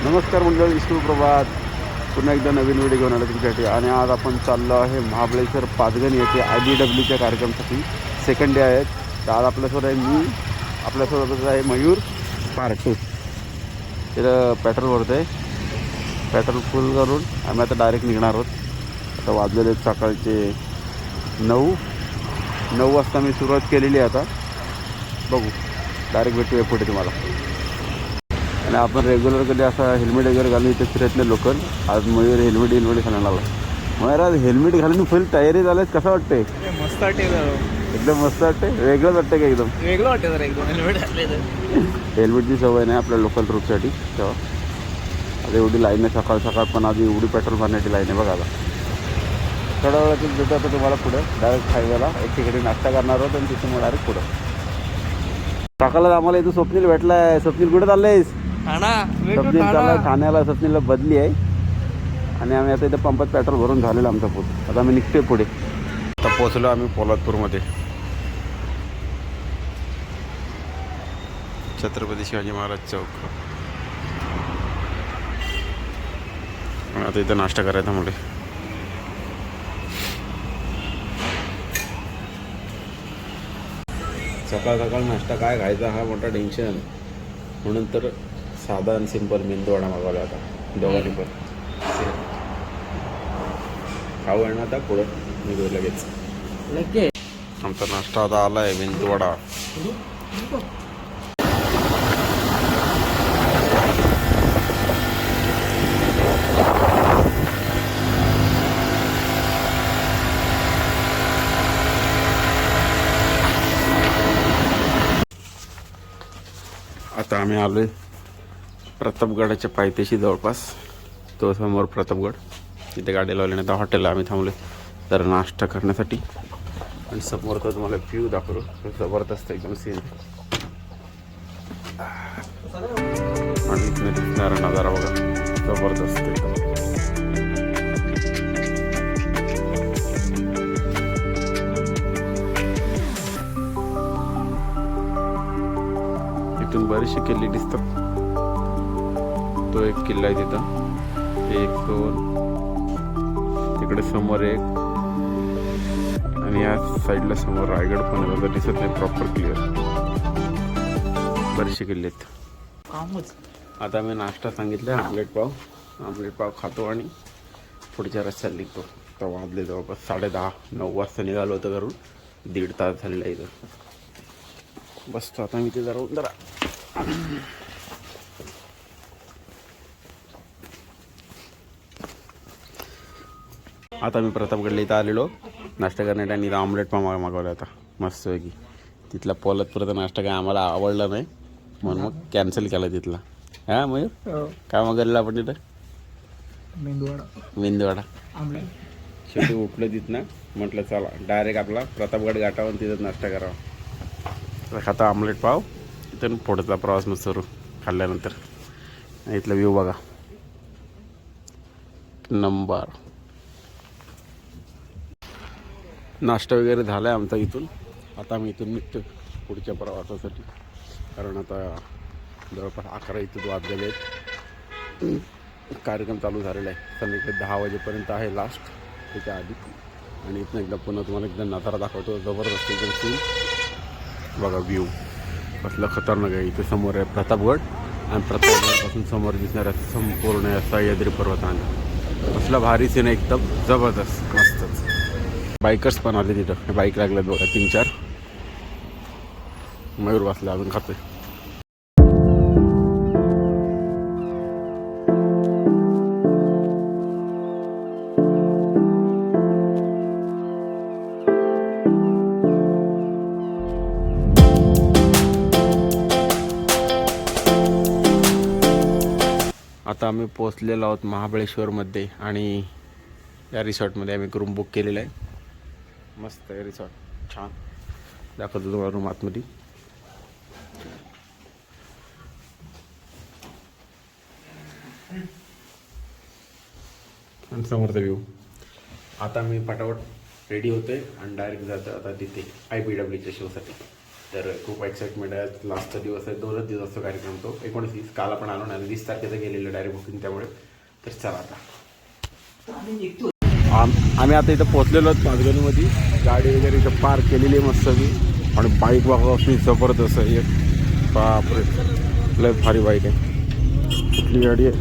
नमस्कार मंडळी, विष्णू प्रभात. पुन्हा एकदा नवीन व्हिडिओ घेऊन आलो तुमच्यासाठी. आणि आज आपण चाललो आहे महाबळेश्वर पाचगणी येथे IBWच्या कार्यक्रमासाठी. सेकंड डे आहेत. तर आज आपल्यासोबत आहे आपल्यासोबत आहे मयूर पार्ट 2. तिथं पेट्रोल भरतं आहे. पेट्रोल फुल करून आम्ही आता डायरेक्ट निघणार आहोत. आता वाजलेले सकाळचे 9 वाजता मी सुरुवात केलेली आहे. आता बघू, डायरेक्ट भेटूया पुढे तुम्हाला. आणि आपण रेग्युलर कधी असा हेल्मेट वगैरे घालून इथे फिरत नाही लोकल. आज मयूर हेल्मेट घालायला लागला. मयूर आज हेल्मेट घालून फुल तयारी झाल्यास. कसं वाटतंय? मस्त वाटते. एकदम मस्त वाटते. वेगळंच वाटतं का? एकदम वेगळं वाटतं जरा एकदम हेल्मेट घातले तर. हेल्मेटची सवय नाही आपल्या लोकल ट्रूपसाठी. तेव्हा आता एवढी लाईन आहे सकाळ सकाळ, पण आधी एवढी पेट्रोल भरण्याची लाईन आहे बघा. आता थोड्या वेळातच भेटू आता तुम्हाला पुढं डायरेक्ट हायवेला. एक ठिकाणी नाश्ता करणार आहोत आणि तिथून मग डायरेक्ट पुढं. सकाळला आम्हाला इथं स्वप्नील भेटला आहे. स्वप्नील कुठे चाललंयस? स्वप्नील चालला ठाण्याला. स्वप्नीलला बदली आहे. आणि आम्ही आता इथं पंपात पेट्रोल भरून झालेलं आमचा पूल. आता आम्ही निघतोय पुढे. आता पोहोचलो आम्ही पोलादपूरमध्ये. छत्रपती शिवाजी महाराज चौक. आता इथं नाश्ता करायचा मुले. सकाळ सकाळ नाश्ता काय खायचा हा मोठा टेन्शन. म्हणून तर साधा आणि सिंपल मेंदूवडा मागवला आता दोघांनी पण. खाऊ आहे ना आता पुढं निघू लगेच. आमचा नाश्ता आता आला आहे मेंदूवडा. आता आम्ही आलो आहे प्रतापगडाच्या पायथ्याशी जवळपास. तो समोर प्रतापगड. तिथे गाडी लावली नाही तर हॉटेलला आम्ही थांबलो तर नाश्ता करण्यासाठी. आणि समोर तर तुम्हाला व्ह्यू दाखवतो. जबरदस्त एकदम सीन. आणि इथून दिसणारा नजारा बघा, जबरदस्त एकदम. इथून बरेचसे किल्ले दिसतात. तो एक किल्ला आहे तिथं. 1 2 तिकडे समोर एक. आणि या साईडला समोर रायगड पण आहे. दिसत नाही प्रॉपर क्लिअर. बरेचसे किल्ले आहेत. आता मी नाश्ता सांगितला आमलेट पाव खातो आणि पुढच्या रस्त्याला निघतो. तर वाजले जवळपास 10:30-9 वाजता निघालो होतं घरून. 1.5 तास झालेला आहे इथं. बसतो आता मी ते जरा. आता मी प्रतापगडला इथं आलेलो नाश्ता करण्यासाठी. आणि इथं आमलेट पाव मागवला होता मस्तपैकी. तिथला पोलादपूरचा नाश्ता काय आम्हाला आवडला नाही म्हणून मग कॅन्सल केला तिथला. हां मयूर, काय मागवलेलं आपण तिथं? मेंदूवडा आमलेट. शेवटी उठलं तिथनं. म्हटलं चला डायरेक्ट आपला प्रतापगड गाठावून तिथं नाश्ता करावा. खाता आमलेट पाव. इथून पुढचा प्रवास मस्त सुरू खाल्ल्यानंतर. इथला व्ह्यू बघा, नंबर. नाश्ता वगैरे झाला आहे आमचा इथून. आता आम्ही इथून निघतो पुढच्या प्रवासासाठी. कारण आता जवळपास 11 इथं वाजलेले आहेत. कार्यक्रम चालू झालेला आहे. संध्याकाळी 10 वाजेपर्यंत आहे लास्ट, त्याच्या आधी. आणि इथून एकदा पुन्हा तुम्हाला एकदा नजारा दाखवतो. जबरदस्त एकदम सीन बघा. व्ह्यू कसलं खतरनाक आहे. इथे समोर आहे प्रतापगड. आणि प्रतापगडपासून समोर दिसणाऱ्या संपूर्ण सह्याद्री पर्वतांना. कसला भारी सीन आहे एकदम जबरदस्त मस्तच. बाईकर्स पण आले तिथं. बाईक लागल्यात बघा 3-4. मयूर वाचला अजून खातोय. आता आम्ही पोचलेलो आहोत महाबळेश्वरमध्ये. आणि या रिसॉर्टमध्ये आम्ही रूम बुक केलेलं आहे. मस्त आहे रिसॉर्ट, छान. दाखवतो तुम्हाला रूम आतमध्ये. आणि समोरचा व्ह्यू. आता मी फटाफट रेडी होते आणि डायरेक्ट जातो आता तिथे IBWच्या शोसाठी. तर खूप एक्साइटमेंट आहे. लास्टचा दिवस आहे, 2च दिवस असतो कार्यक्रम तो. 29 काल आपण आलो आणि 20 तारखेचं गेलेलं डायरेक्ट बुकिंग. त्यामुळे तर चला आता आम्ही आता इथं पोहोचलेलो आहोत पाचगणीमध्ये. गाडी वगैरे इथं पार्क केलेली आहे मस्तपैकी. आणि बाईक बघा असली जबरदस्त आहे. एक बापरे लय भारी बाईक आहे. कुठली गाडी आहे?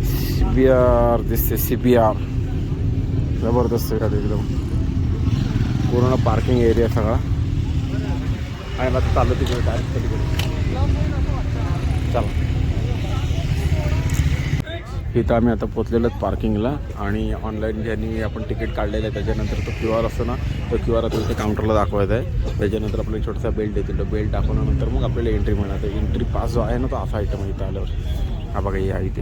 CBR दिसते. CBR जबरदस्त गाडी एकदम. पूर्ण पार्किंग एरिया सगळा. आणि आता चाललं तिकडे डायरेक्ट पलीकडे. चला इथं आम्ही आता पोचलेलो आहेत पार्किंगला. आणि ऑनलाईन ज्यांनी आपण तिकीट काढलेलं आहे त्याच्यानंतर तो QR असतो ना, तो QR आता इथे काउंटरला दाखवायचा आहे. त्याच्यानंतर आपल्याला छोटासा बेल्ट देतील. तो बेल्ट दाखवल्यानंतर मग आपल्याला एंट्री मिळणार. एंट्री पास जो आहे ना तो असा आयटम इथं आल्यावर. हा बघा हे आहे इथे.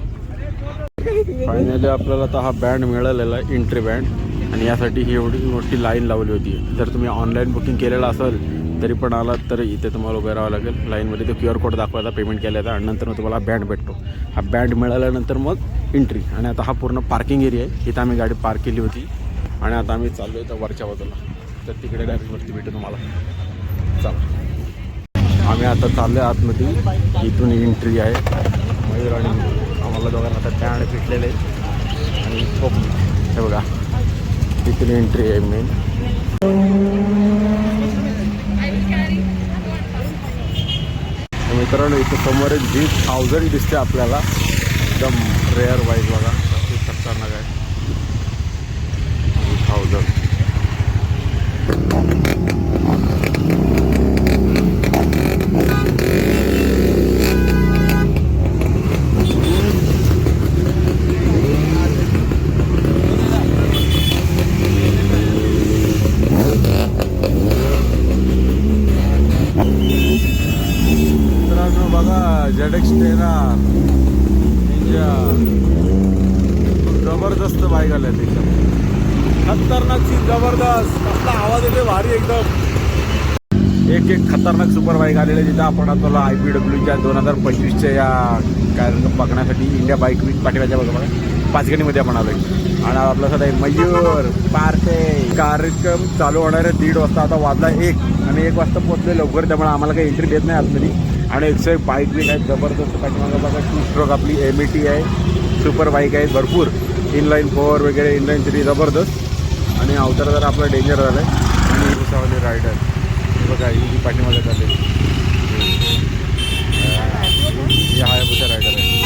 फायनली आपल्याला आता हा बँड मिळालेला आहे, एंट्री बँड. आणि यासाठी ही एवढी मोठी लाईन लावली होती. जर तुम्ही ऑनलाईन बुकिंग केलेलं असेल तरी पण आलात तर इथे तुम्हाला उभं राहावं लागेल लाईनमध्ये. तो QR कोड दाखवायचा, पेमेंट केल्याचा आणि नंतर मग तुम्हाला बँड भेटतो. हा बँड मिळाल्यानंतर मग एंट्री. आणि आता हा पूर्ण पार्किंग एरिया आहे. इथं आम्ही गाडी पार्क केली होती आणि आता आम्ही चाललो आहे तर वरच्या बाजूला. तर तिकडे डायरेक्ट वरती भेटू तुम्हाला. चला आम्ही आता चाललो आहे आतमध्ये. इथून एंट्री आहे. मयूर आणि आम्हाला दोघांना आता बँड भेटलेले आहेत. आणि हे बघा इथून एंट्री आहे मेन. मित्रांनो इथं समोर एक G1000 दिसते आपल्याला. एकदम रेअर बाईक बघा, खूप खतरनाक आहे. G1000 ZX10 जबरदस्त बाईक आल्या एकदम खतरनाकची. जबरदस्त कसला आवाज येते भारी एकदम. एक खतरनाक सुपर बाईक आलेली आहे. जिथं आपण आपल्याला IPWच्या 2025च्या या कार्यक्रम बघण्यासाठी इंडिया बाईक वीक पाठीमागच्या बघा पाचगणीमध्ये आपण आलो आहे. आणि आपला सध्या मयूर पार्टे कार्यक्रम चालू होणार आहे 1:30 वाजता. आता वाजला 1 आणि 1 वाजता पोहोचले लवकर. त्यामुळे आम्हाला काही एंट्री देत नाही आतमध्ये. आणि 101 बाईक बीक आहेत जबरदस्त. पाठीमागं बघा 2 स्ट्रोक आपली MET आहे. सुपर बाईक आहेत भरपूर. इनलाईन 4 वगैरे इनलाईन 3 जबरदस्त. आणि अवतार जर आपलं डेंजर झालं आहे. आणि उसावाले रायडर बघा ही पाठीमागं चालले. हे हायाबुसा रायडर आहे.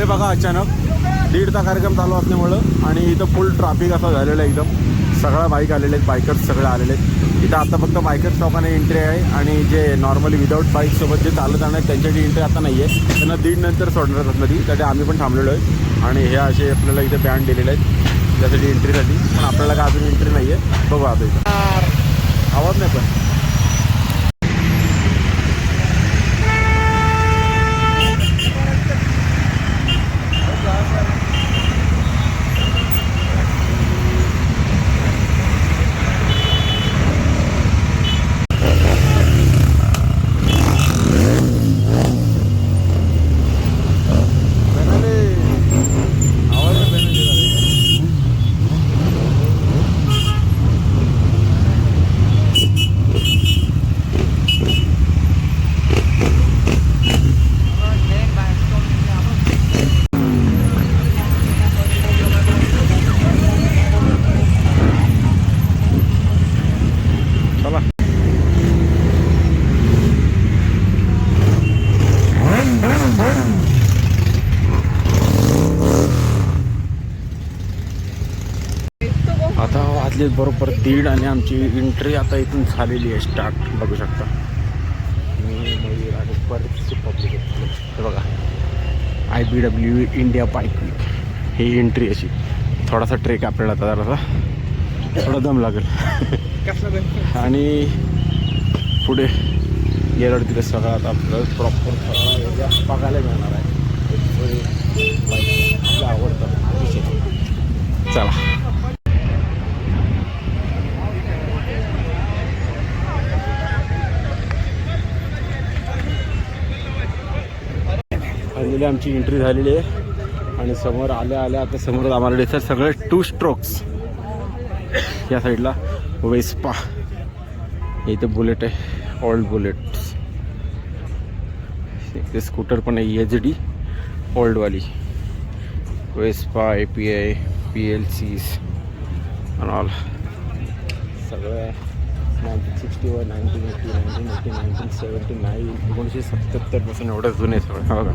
बघा अचानक 1:30चा कार्यक्रम चालू असल्यामुळं. आणि इथं फुल ट्रॅफिक असं झालेलं आहे एकदम. सगळ्या बाईक आलेले आहेत, बायकर्स सगळे आलेले आहेत. इथं आता फक्त बायकर्स लोकांना एंट्री आहे. आणि जे नॉर्मली विदाऊट बाईकसोबत जे चालत जाणार त्यांच्यासाठी एंट्री आता नाही आहे. त्यांना 1:30 नंतर सोडणार आतमध्ये. त्यासाठी आम्ही पण थांबलेलो आहे. आणि हे असे आपल्याला इथे बँड दिलेले आहेत त्यासाठी एंट्रीसाठी. पण आपल्याला काय अजून एंट्री नाही आहे. बघू आता इथं आवाज नाही पण. आता वाजले बरोबर 1:30 आणि आमची एंट्री आता इथून झालेली आहे स्टार्ट. बघू शकता बरेचसे पब्लिक आहेत. हे बघा IBW इंडिया बाईक वीक, ही एंट्री अशी. थोडासा ट्रेक आपल्याला आता जरासा थोडा दम लागेल आणि पुढे गेल्यावर तिथे सगळं आता आपल्याला प्रॉपर सगळा एरिया बघायला मिळणार आहे. बाईक आपलं आवडतं अतिशय. चला फायनली आमची एंट्री झालेली आहे आणि समोर आल्या आल्या आता समोर आम्हाला दिसतात सगळे 2 स्ट्रोक्स. या साईडला वेस्पा, इथं बुलेट आहे, ओल्ड बुलेट्स. ते स्कूटर पण आहे HD ओल्डवाली. वेस्पा, API, PLCs आणि ऑल सगळं 1961, 1980, 1980, 1979, 1977 एवढं जुने सगळं. बघा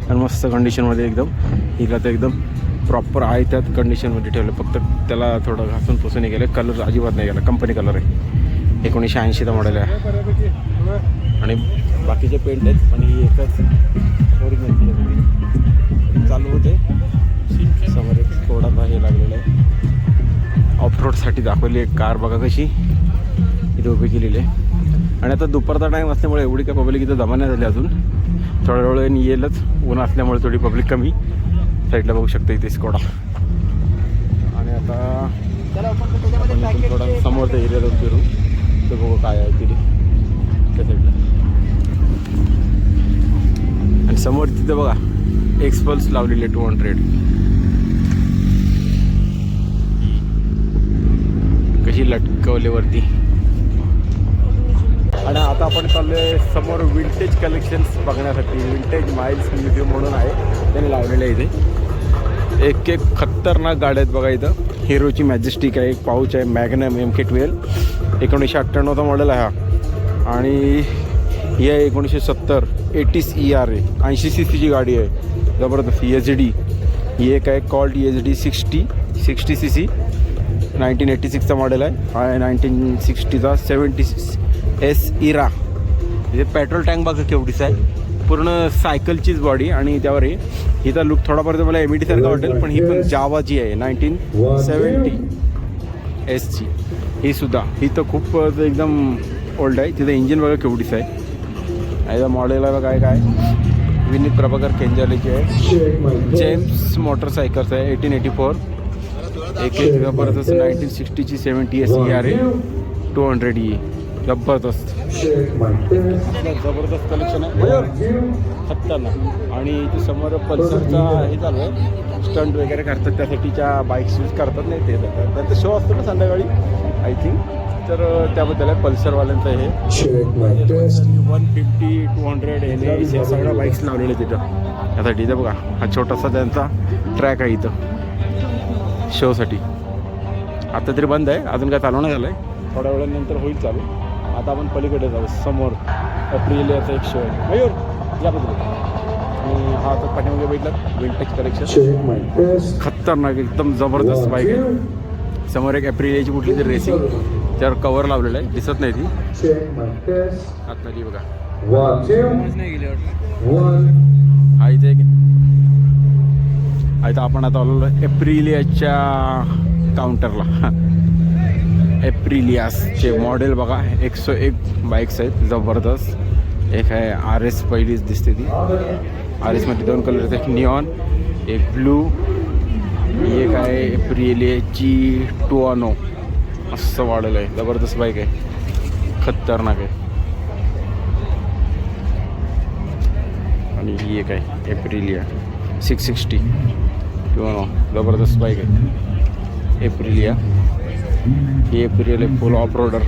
आणि मस्त कंडिशनमध्ये एकदम. हिला तर एकदम प्रॉपर आहे त्यात कंडिशनमध्ये ठेवलं. फक्त त्याला थोडं घासून पुसून गेलं. कलर अजिबात नाही गेला, कंपनी कलर आहे. 1980चा मॉडेल आहे आणि बाकीचे पेंट आहेत पण ही एकच ओरिजिनल चालू होते. समोर एक थोडासा हे लागलेलं आहे. ऑफरोडसाठी दाखवली एक कार बघा कशी इथे उभी केलेली आहे. आणि आता दुपारचा टाईम असल्यामुळे एवढी काय पब्लिक इथं जमा नाही झाली अजून. थोड्या वेळाने येईलच. ऊन असल्यामुळे थोडी पब्लिक कमी. साईडला बघू शकता इथे स्कोडा. आणि आता आपण थोडा समोरच्या एरियात फिरू तर बघू काय आहे तिथे त्या साईडला. आणि समोर तिथे बघा एक्सपल्स लावलेले 200 कशी लटकवल्यावरती. आणि आता आपण चाललोय समोर विंटेज कलेक्शन्स बघण्यासाठी. विंटेज माइल्स म्युझियम म्हणून आहे, त्याने लावलेलं आहे इथे. एक खतरनाक गाड्या आहेत बघा इथं. हिरोची मॅजेस्टिक आहे, एक पाऊच आहे, मॅग्नम MK12 1998चा मॉडेल आहे हा. आणि ही आहे 1970 80s ER आहे, 80 cc गाडी आहे, जबरदस्त HD. ही एक आहे कॉल्ड HD 60 cc 1986चा मॉडेल आहे. हा 1960चा 76S इरा. हे पेट्रोल टँक बघा केवढीच आहे, पूर्ण सायकलचीच बॉडी. आणि त्यावर हिचा लुक थोडापर्यंत मला MET सारखा वाटेल, पण ही पण जावाची आहे 1970 Sची. ही सुद्धा ही तर खूप एकदम ओल्ड आहे. तिथं इंजिन बघा केवढीच आहे. याचा मॉडेल आहे बघा काय विनीत प्रभाकर केंजालेची आहे. जेम्स मोटरसायकल्स आहे 1884. एक जबरदस्त 1960ची 70S ER आहे 200E. जबरदस्त जबरदस्त कलेक्शन आहे, खतरनाक. आणि इथे समोर पल्सरचा हे चालू आहे, स्टंट वगैरे करतात त्यासाठीच्या बाईक्स यूज करतात. नाही ते त्यांचा शो असतो ना संध्याकाळी आय थिंक, तर त्याबद्दल आहे पल्सरवाल्यांचं हे 150 200 NS या सगळ्या बाईक्स लावलेल्या तिथं यासाठी. इथं बघा हा छोटासा त्यांचा ट्रॅक आहे इथं शोसाठी. आता तरी बंद आहे, अजून काय चालू नाही झालं आहे, थोड्या वेळानंतर होईल चालू. आता आपण पलीकडे जाऊ. समोर एप्रिलियाचा एक शो आहे, मयूर याबद्दल. आणि हा तर पाठीमागे बघितलं विंटेज कलेक्शन, खतरनाक एकदम जबरदस्त बाईक आहे. समोर एक एप्रिलियाची कुठली तरी रेसिंग, त्यावर कवर लावलेलं आहे, दिसत नाही ती आतमध्ये बघा. हा इथे एक इथं आपण आता आलेलो एप्रिलियाच्या काउंटरला. एप्रिलियासचे मॉडेल बघा 101 बाईक्स आहेत जबरदस्त. एक आहे RS पहिलीच दिसते ती. RSमध्ये 2 कलर आहेत, एक निऑन एक ब्लू. एक आहे एप्रिलियाची टुआनो. असं मॉडेल आहे, जबरदस्त बाईक आहे, खतरनाक आहे. आणि ही एक आहे एप्रिलिया 660 टुआनो, जबरदस्त बाईक आहे एप्रिलिया. ही एप्रिलिया फुल ऑफ रोडर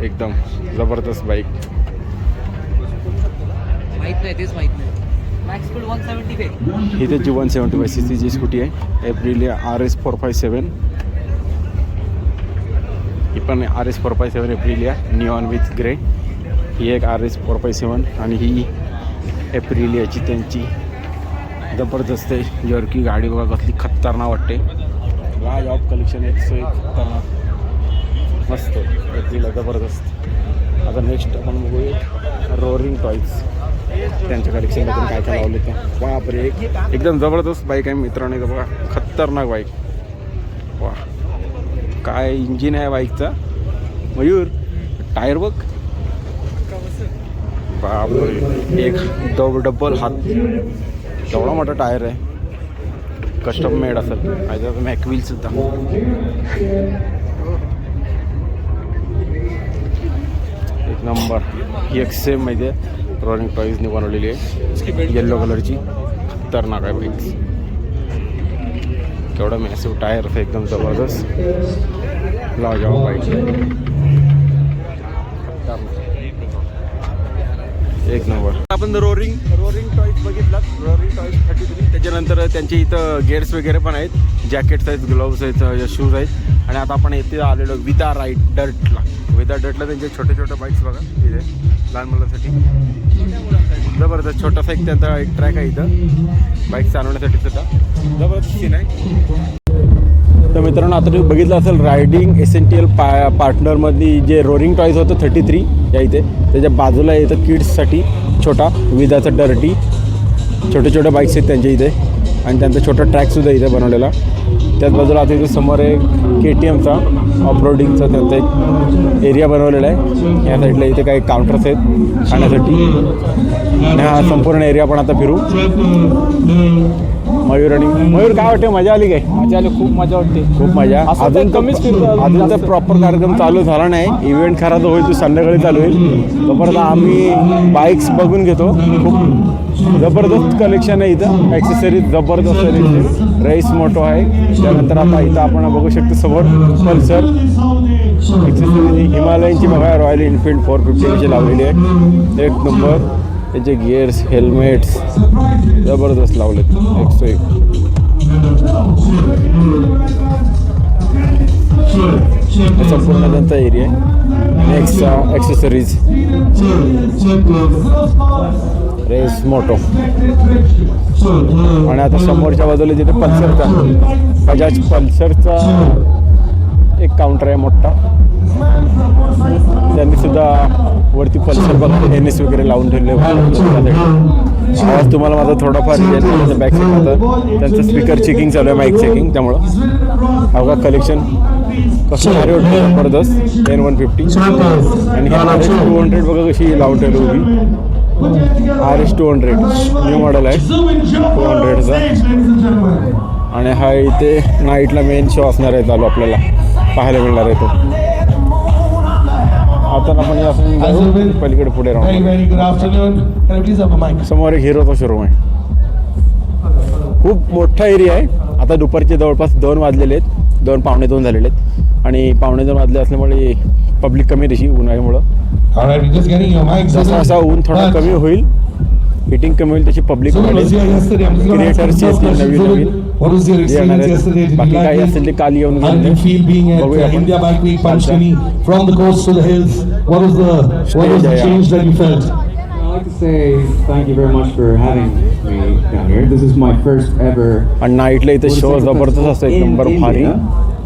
एकदम जबरदस्त बाईक. माहित नाही, तेच माहित नाही. Max speed 175. ही त्याची 175 cc स्कूटी आहे एप्रिलिया RS 457. ही पण RS 457 Aprilia neon with grey. ही एक RS 457. आणि ही एप्रिलियाची त्यांची जबरदस्त आहे जर्की गाडी बघा कसली खतरनाक वाटते. लाज ऑफ कलेक्शन 101 खतरनाक मस्त एप्रिलिया जबरदस्त. आता नेक्स्ट आपण बघूया रोरिंग टॉईज, त्यांच्या कलेक्शनमधून काय काय लावले ते. बापरे, एकदम जबरदस्त बाईक आहे मित्रांनो. इथं बघा, खतरनाक बाईक. वा, काय इंजिन आहे बाईकचा. मयूर, टायर बघ. बापरे, एक डबल हात एवढा मोठा टायर आहे. कस्टम मेड असेल. आहे मॅकव्हील सुद्धा. एक नंबर. ही एक सेम माहिती आहे रोरिंग टॉईजने बनवलेली आहे, येल्लो कलरची. खतरनाक आहे बाईक. केवढा मॅसिव्ह टायर आहे, एकदम जबरदस्त. लाजवाब बाईक, एक नंबर. आपण रोरिंग टॉईज बघितलात. Roaring toys 33. त्याच्यानंतर त्यांचे इथं गेअर्स वगैरे पण आहेत, जॅकेट्स आहेत, ग्लोव्स आहेत, शूज आहेत. आणि आता आपण इथे आलेलो विदा डर्टला त्यांचे छोटे छोटे बाईक्स बघा इथे लहान मुलांसाठी. जबरदस्त छोटासा एक त्यांचा एक ट्रॅक आहे इथं बाईक चालवण्यासाठी सुद्धा. जबरदस्त सीन आहे. तर मित्रांनो, आता तुम्ही बघितलं असेल रायडिंग एसेन्शियल पार्टनरमध्ये जे रोरिंग टॉईज होतं 33 या इथे. त्याच्या बाजूला येतं किड्ससाठी छोटा विदाचा डर्टी. छोटे छोटे बाईक्स आहेत त्यांच्या इथे आणि त्यांचा छोटा ट्रॅकसुद्धा इथे बनवलेला. त्याच बाजूला आता इथे समोर एक KTMचा ऑफरोडिंगचा त्यांचा एक एरिया बनवलेला आहे. या साईडला इथे काही काउंटर्स आहेत खाण्यासाठी. आणि हा संपूर्ण एरिया पण आता फिरू. मयूर काय वाटते, मजा आली काय? मजा आली, खूप मजा वाटते. खूप मजा. अजून कमीच अजून तर प्रॉपर कार्यक्रम चालू झाला नाही. इव्हेंट खरा तर होईल, तो संध्याकाळी चालू होईल. तोपर्यंत आम्ही बाईक्स बघून घेतो. खूप जबरदस्त कलेक्शन आहे इथं. ॲक्सेसरीज जबरदस्त आहे. रेस मोटो आहे. त्यानंतर आता इथं आपण बघू शकतो समोर पल्सर ॲक्सेसरीज हिमालयनची बघा. रॉयल एनफिल्ड 450 लावलेली आहे. एक नंबर. त्याचे गिअर्स, हेल्मेट्स जबरदस्त लावलेत. 101. संपूर्ण त्यांचा एरिया आहे. Next accessories race moto. आणि आता समोरच्या बाजूला जिथे पल्सरचा बजाज पल्सरचा एक काउंटर आहे मोठा. त्यांनी सुद्धा वरती पल्सर बघतो NS वगैरे लावून ठेवले. आवाज तुम्हाला माझा थोडाफार बॅक साईड होता. त्यांचं स्पीकर चेकिंग चालू आहे, माईक चेकिंग. त्यामुळं अवघा कलेक्शन कसं भारी वाटतं. जबरदस्त. N150 आणि हे RS 200 बघा कशी लावून ठेवली होती. RS 200 न्यू मॉडेल आहे 200चा. आणि हा इथे नाईटला मेन शो असणार आहे चालू, आपल्याला पाहायला मिळणार आहे तो. आता आपण यापासून पलीकडे पुढे राहू. समोर एक हिरोचा शोरूम आहे. खूप मोठा एरिया आहे. आता दुपारचे जवळपास 2 वाजलेले आहेत. 2 पावणे 2 झालेले आहेत. आणि पावणे 2 वाजले असल्यामुळे पब्लिक कमी तशी उन्हाळ्यामुळं. जसा असा ऊन थोडा कमी होईल, हिटिंग कमी होईल, तशी पब्लिक क्रिएटर्स नवीन नवीन जे येणार आहेत. बाकी काही असेल ते काल येऊन बघूया आपण. I'd like to say thank you very much for having me down here. This is my first ever. आणि नाईटला इथे शो जबरदस्त असतो, एक नंबर भारी.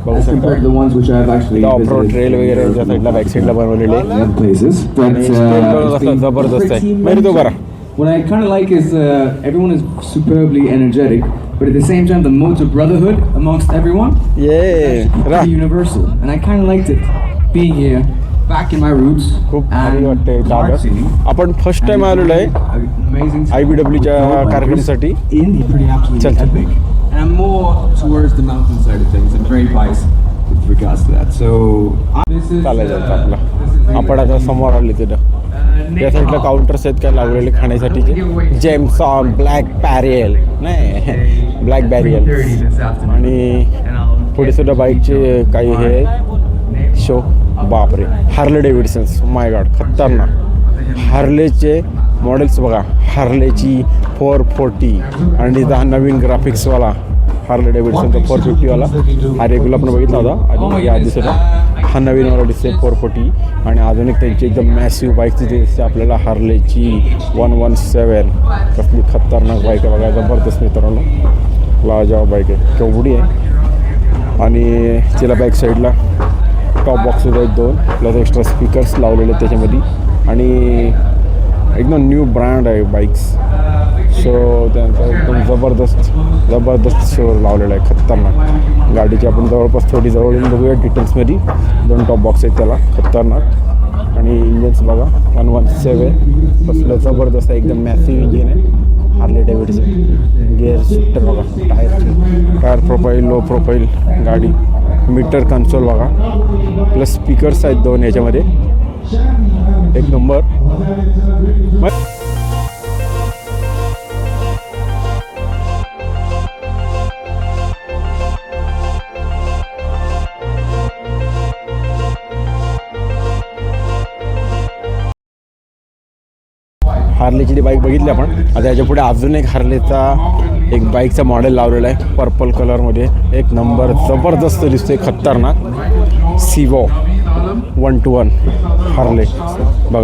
बघू शकता ऑफ-रोड ट्रेल वगैरे त्या साईडला बॅक साईडला बनवलेले आणि जबरदस्त आहे. मेरी तो करा. What I kind of like is everyone is superbly energetic, but at the same time the modes of brotherhood amongst everyone is pretty universal, and I kind of liked it being here. Back in my roots. खूप भारी वाटते दादा. आपण first time आलेलो आहे IBWच्या कार्यक्रमासाठी. Absolutely epic. And I'm more towards the mountain side of things. I'm very biased with regards to that. So this is आपला आपण आता समोर आले तिथं. या साईडला काउंटर्स आहेत काय लावलेले खाण्यासाठीचे. जेमसॉन ब्लॅक बॅरियल नाही ब्लॅक बॅरियल. आणि पुढे सुद्धा बाईकचे काही हे शो. बापरे, हार्ले डेव्हिडसन्स. माय गॉड, खतरनाक. हार्लेचे मॉडेल्स बघा. हार्लेची 440 आणि तिथं हा नवीन ग्राफिक्सवाला हार्ले डेव्हिडसनचा 450वाला. हा रेग्युलर आपण बघितला होता आणि या दिवसाला हा नवीनवाला दिसते 440. आणि अजून एक त्यांची एकदम मॅसिव्ह बाईक तिथे दिसते आपल्याला, हार्लेची 117. कसली खतरनाक बाईक आहे बघा, जबरदस्त मित्रांनो. लाजवाब बाईक आहे, केवढी आहे. आणि तिला बॅक साईडला टॉप बॉक्सेस आहेत 2 प्लस एक्स्ट्रा स्पीकर्स लावलेले आहेत त्याच्यामध्ये आणि एकदम न्यू ब्रँड आहे बाईक्स. सो त्यांचा एकदम जबरदस्त शो लावलेला आहे, खतरनाक. गाडीची आपण जवळपास थोडी जवळ येऊन बघूया डिटेल्समध्ये. 2 टॉप बॉक्स आहेत त्याला, खतरनाक. आणि इंजन्स बघा 117 कसलं जबरदस्त आहे, एकदम मॅसिव्ह इंजिन आहे हार्ले डेव्हिडचं. गिअर शिफ्टर बघा, टायर प्रोफाईल, लो प्रोफाईल गाडी. मीटर कन्सोल बघा, प्लस स्पीकर्स आहेत 2 याच्यामध्ये, एक नंबर. हार्लेची ती बाईक बघितली आपण. आता याच्या पुढे अजून एक हार्लेचा एक बाईकचा मॉडेल लावलेला आहे पर्पल कलरमध्ये, एक नंबर जबरदस्त दिसतोय, खतरनाक. सिवो 121 हार्ले बघा.